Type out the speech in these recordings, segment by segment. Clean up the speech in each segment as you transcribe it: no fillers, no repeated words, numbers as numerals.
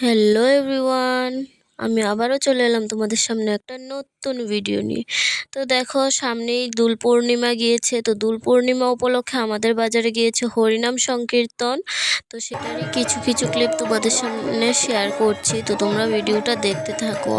Hello everyone, আমি আবারও চলে এলাম তোমাদের সামনে একটা নতুন ভিডিও নিয়ে। তো দেখো, সামনেই দোল পূর্ণিমা গিয়েছে। তো দোল পূর্ণিমা উপলক্ষে আমাদের বাজারে গিয়েছে হরিনাম সংকীর্তন। তো সেটারই কিছু কিছু ক্লিপ তোমাদের সামনে শেয়ার করছি, তো তোমরা ভিডিওটা দেখতে থাকো।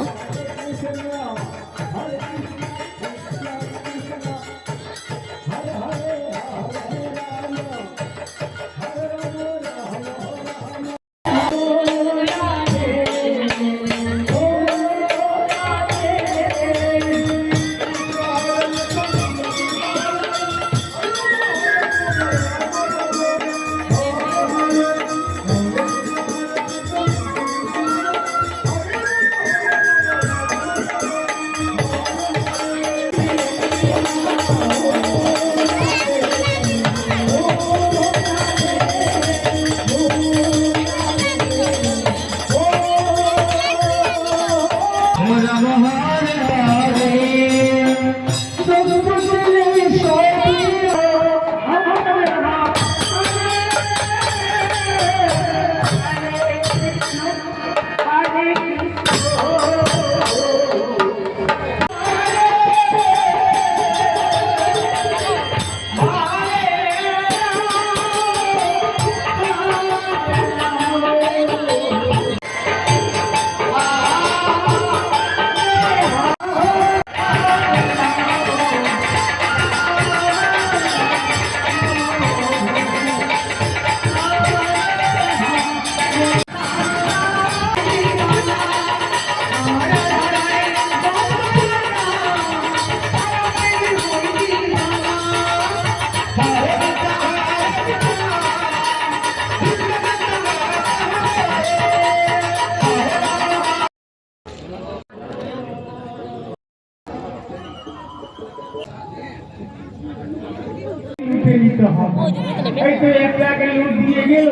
দিয়ে গেল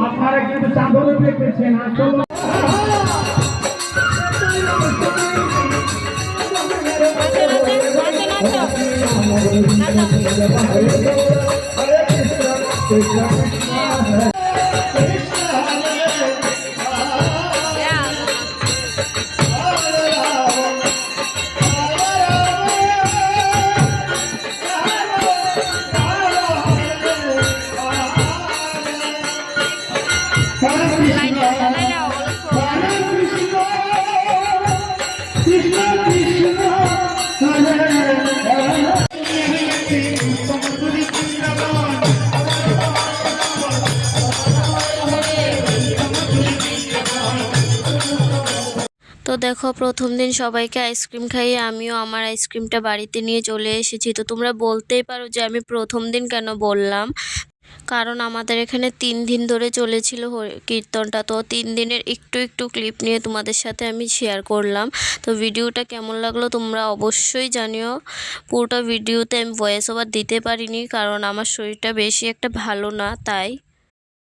আপনারা কিন্তু চাঁদরে পেয়েছেন আসলে তো দেখো, প্রথম দিন সবাইকে আইসক্রিম খাইয়ে আমিও আমার আইসক্রিমটা বাড়িতে নিয়ে চলে এসেছি। তো তোমরা বলতেই পারো যে আমি প্রথম দিন কেন বললাম, কারণ আমাদের এখানে 3 দিন ধরে চলেছিল কীর্তনটা। তো 3 দিনের একটু একটু ক্লিপ নিয়ে তোমাদের সাথে আমি শেয়ার করলাম। তো ভিডিওটা কেমন লাগলো তোমরা অবশ্যই জানিও। পুরোটা ভিডিওতে আমি ভয়েস ওভার দিতে পারিনি, কারণ আমার শরীরটা বেশি একটা ভালো না, তাই।